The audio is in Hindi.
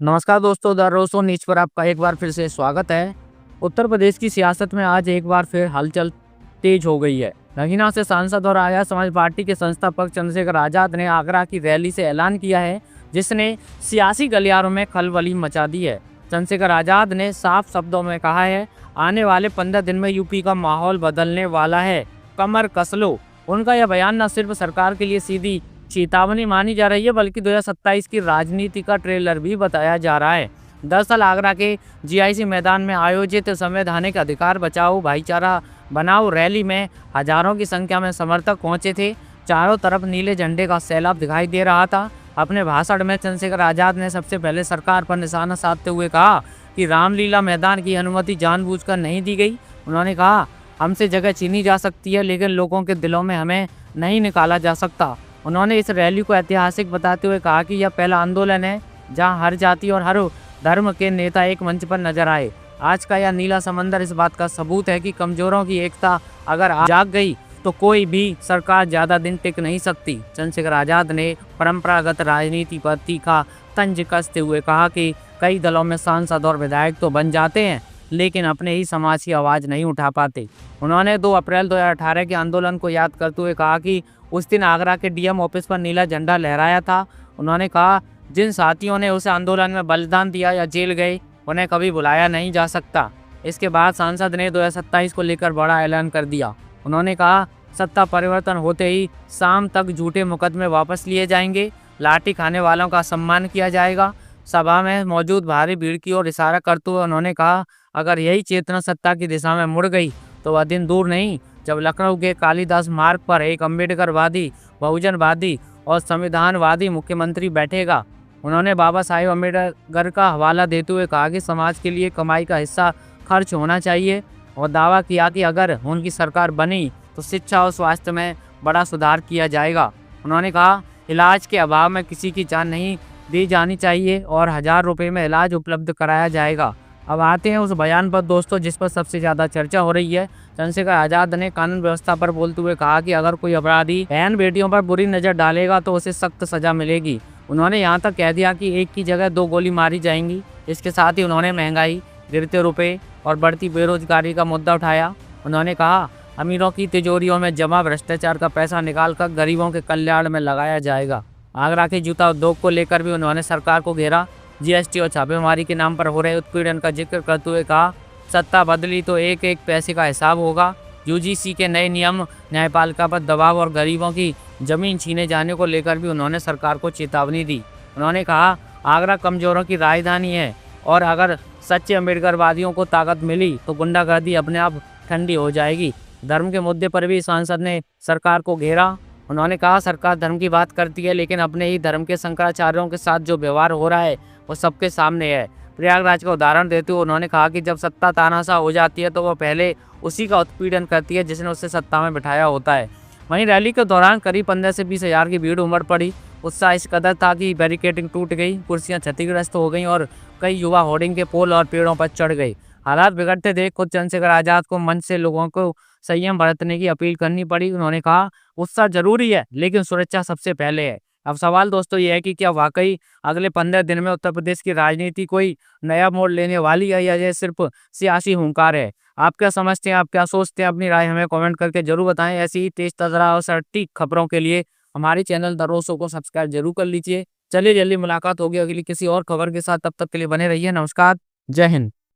नमस्कार दोस्तों, द रोसो न्यूज पर आपका एक बार फिर से स्वागत है। उत्तर प्रदेश की सियासत में आज एक बार फिर हलचल तेज हो गई है। नगीना से सांसद और आर्य समाज पार्टी के संस्थापक चंद्रशेखर आजाद ने आगरा की रैली से ऐलान किया है, जिसने सियासी गलियारों में खलबली मचा दी है। चंद्रशेखर आजाद ने साफ शब्दों में कहा है, आने वाले 15 दिन में यूपी का माहौल बदलने वाला है, कमर कस लो। उनका यह बयान न सिर्फ सरकार के लिए सीधी चेतावनी मानी जा रही है, बल्कि 2027 की राजनीति का ट्रेलर भी बताया जा रहा है। दरअसल आगरा के जीआईसी मैदान में आयोजित संवैधानिक अधिकार बचाओ भाईचारा बनाओ रैली में हजारों की संख्या में समर्थक पहुंचे थे। चारों तरफ नीले झंडे का सैलाब दिखाई दे रहा था। अपने भाषण में चंद्रशेखर आजाद ने सबसे पहले सरकार पर निशाना साधते हुए कहा कि रामलीला मैदान की अनुमति जानबूझकर नहीं दी गई। उन्होंने कहा, हमसे जगह छीनी जा सकती है, लेकिन लोगों के दिलों में हमें नहीं निकाला जा सकता। उन्होंने इस रैली को ऐतिहासिक बताते हुए कहा कि यह पहला आंदोलन है जहां हर जाति और हर धर्म के नेता एक मंच पर नजर आए। आज का यह नीला समंदर इस बात का सबूत है कि कमजोरों की एकता अगर जाग गई तो कोई भी सरकार ज्यादा दिन टिक नहीं सकती। चंद्रशेखर आजाद ने परंपरागत राजनीति पर तीखा तंज कसते हुए कहा कि कई दलों में सांसद और विधायक तो बन जाते हैं, लेकिन अपने ही समाज की आवाज नहीं उठा पाते। उन्होंने 2 अप्रैल 2018 के आंदोलन को याद करते हुए कहा कि उस दिन आगरा के डीएम ऑफिस पर नीला झंडा लहराया था। उन्होंने कहा, जिन साथियों ने उस आंदोलन में बलिदान दिया या जेल गए, उन्हें कभी भुलाया नहीं जा सकता। इसके बाद सांसद ने 2027 को लेकर बड़ा ऐलान कर दिया। उन्होंने कहा, सत्ता परिवर्तन होते ही शाम तक झूठे मुकदमे वापस लिए जाएंगे, लाठी खाने वालों का सम्मान किया जाएगा। सभा में मौजूद भारी भीड़ की ओर इशारा करते हुए उन्होंने कहा, अगर यही चेतना सत्ता की दिशा में मुड़ गई तो वह दिन दूर नहीं जब लखनऊ के कालिदास मार्ग पर एक अम्बेडकरवादी, बहुजनवादी और संविधानवादी मुख्यमंत्री बैठेगा। उन्होंने बाबा साहेब अम्बेडकर का हवाला देते हुए कहा कि समाज के लिए कमाई का हिस्सा खर्च होना चाहिए और दावा किया कि अगर उनकी सरकार बनी तो शिक्षा और स्वास्थ्य में बड़ा सुधार किया जाएगा। उन्होंने कहा, इलाज के अभाव में किसी की जान नहीं दी जानी चाहिए और 1000 रुपये में इलाज उपलब्ध कराया जाएगा। अब आते हैं उस बयान पर दोस्तों, जिस पर सबसे ज़्यादा चर्चा हो रही है। चंद्रशेखर आजाद ने कानून व्यवस्था पर बोलते हुए कहा कि अगर कोई अपराधी बहन बेटियों पर बुरी नज़र डालेगा तो उसे सख्त सजा मिलेगी। उन्होंने यहाँ तक कह दिया कि एक की जगह 2 गोली मारी जाएंगी। इसके साथ ही उन्होंने महंगाई, गिरते रुपये और बढ़ती बेरोजगारी का मुद्दा उठाया। उन्होंने कहा, अमीरों की तिजोरियों में जमा भ्रष्टाचार का पैसा निकालकर गरीबों के कल्याण में लगाया जाएगा। आगरा के जूता उद्योग को लेकर भी उन्होंने सरकार को घेरा। जीएसटी और छापेमारी के नाम पर हो रहे उत्पीड़न का जिक्र करते हुए कहा, सत्ता बदली तो एक एक पैसे का हिसाब होगा। यूजीसी के नए नियम, न्यायपालिका पर दबाव और गरीबों की जमीन छीने जाने को लेकर भी उन्होंने सरकार को चेतावनी दी। उन्होंने कहा, आगरा कमजोरों की राजधानी है और अगर सच्चे अम्बेडकरवादियों को ताकत मिली तो गुंडागर्दी अपने आप ठंडी हो जाएगी। धर्म के मुद्दे पर भी सांसद ने सरकार को घेरा। उन्होंने कहा, सरकार धर्म की बात करती है, लेकिन अपने ही धर्म के शंकराचार्यों के साथ जो व्यवहार हो रहा है वो सबके सामने है। प्रयागराज का उदाहरण देते हुए उन्होंने कहा कि जब सत्ता तानाशाह हो जाती है तो वह पहले उसी का उत्पीड़न करती है जिसने उसे सत्ता में बिठाया होता है। वहीं रैली के दौरान करीब 15 से 20 हज़ार की भीड़ उमड़ पड़ी। उत्साह इस कदर था कि बैरिकेडिंग टूट गई, कुर्सियां क्षतिग्रस्त हो गईं और कई युवा होर्डिंग के पोल और पेड़ों पर चढ़ गए। हालात बिगड़ते देख खुद चंद्रशेखर आजाद को मंच से लोगों को संयम बरतने की अपील करनी पड़ी। उन्होंने कहा, उत्साह जरूरी है, लेकिन सुरक्षा सबसे पहले है। अब सवाल दोस्तों ये है कि क्या वाकई अगले 15 दिन में उत्तर प्रदेश की राजनीति कोई नया मोड़ लेने वाली है या यह सिर्फ सियासी हुंकार है? आप क्या समझते हैं, आप क्या सोचते हैं? अपनी राय हमें कमेंट करके जरूर बताएं। ऐसी ही तेज तजरा और सटीक खबरों के लिए हमारे चैनल द रोसो को सब्सक्राइब जरूर कर लीजिए। चलिए जल्दी मुलाकात होगी अगली किसी और खबर के साथ, तब तक के लिए बने रहिए। नमस्कार, जय हिंद।